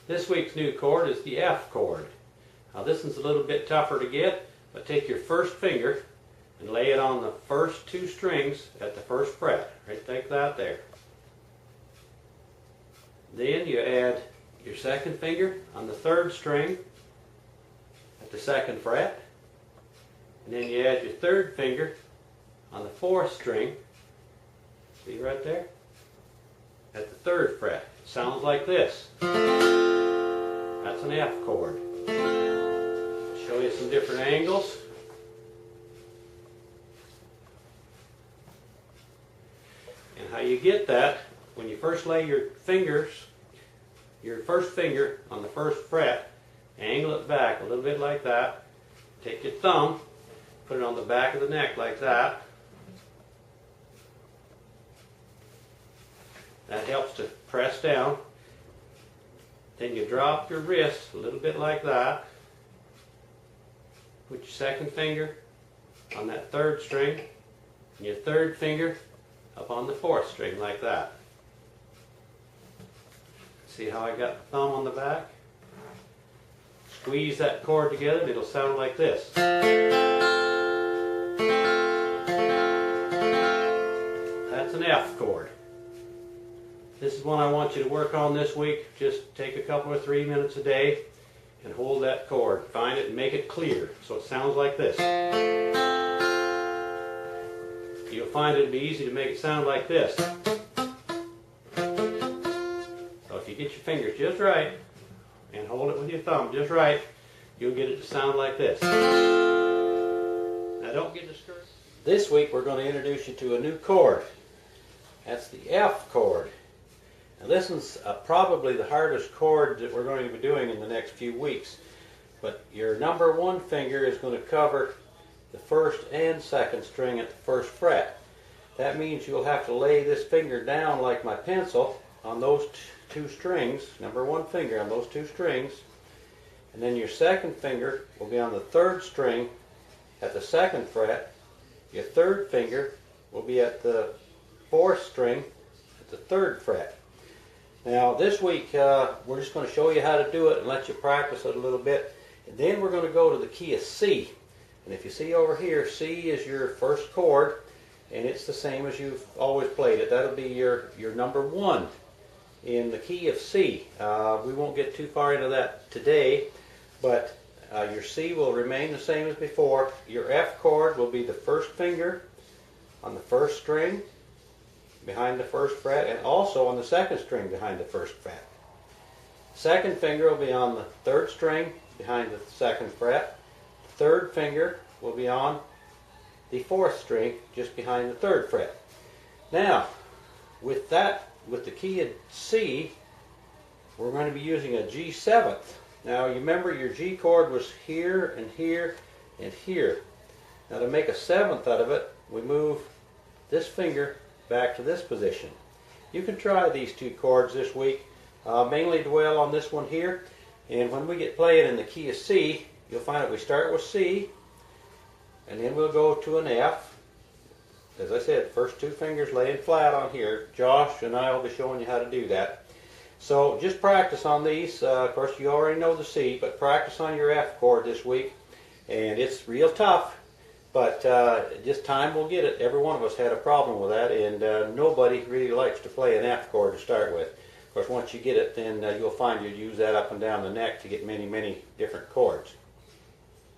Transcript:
This week's new chord is the F chord. Now this one's a little bit tougher to get, but take your first finger and lay it on the first two strings at the first fret. Right like that there. Then you add your second finger on the third string at the second fret. And then you add your third finger on the fourth string. See right there? At the third fret. It sounds like this. That's an F chord. I'll show you some different angles. And how you get that, when you first lay your first finger on the first fret, angle it back a little bit like that. Take your thumb, put it on the back of the neck like that. That helps to press down. Then you drop your wrist a little bit like that. Put your second finger on that third string and your third finger up on the fourth string like that. See how I got the thumb on the back? Squeeze that chord together and it'll sound like this. That's an F chord. This is one I want you to work on this week. Just take a couple or 3 minutes a day and hold that chord. Find it and make it clear so it sounds like this. You'll find it'll be easy to make it sound like this. So if you get your fingers just right and hold it with your thumb just right, you'll get it to sound like this. Now don't get discouraged. This week we're going to introduce you to a new chord. That's the F chord. Now this one's probably the hardest chord that we're going to be doing in the next few weeks. But your number one finger is going to cover the first and second string at the first fret. That means you'll have to lay this finger down like my pencil on those two strings, number one finger on those two strings, and then your second finger will be on the third string at the second fret. Your third finger will be at the fourth string at the third fret. Now this week we're just going to show you how to do it and let you practice it a little bit, and then we're going to go to the key of C. And if you see over here, C is your first chord, and it's the same as you've always played it. That'll be your number one in the key of C. We won't get too far into that today, but your C will remain the same as before. Your F chord will be the first finger on the first string behind the first fret, and also on the second string behind the first fret. Second finger will be on the third string behind the second fret. Third finger will be on the fourth string just behind the third fret. Now, with the key of C, we're going to be using a G7. Now, you remember your G chord was here and here and here. Now, to make a seventh out of it, we move this finger back to this position. You can try these two chords this week. Mainly dwell on this one here, and when we get playing in the key of C, you'll find that we start with C, and then we'll go to an F. As I said, first two fingers laying flat on here. Josh and I will be showing you how to do that. So just practice on these. Of course, you already know the C, but practice on your F chord this week. And it's real tough, but just time will get it. Every one of us had a problem with that, and nobody really likes to play an F chord to start with. Of course, once you get it, then you'll find you use that up and down the neck to get many, many different chords.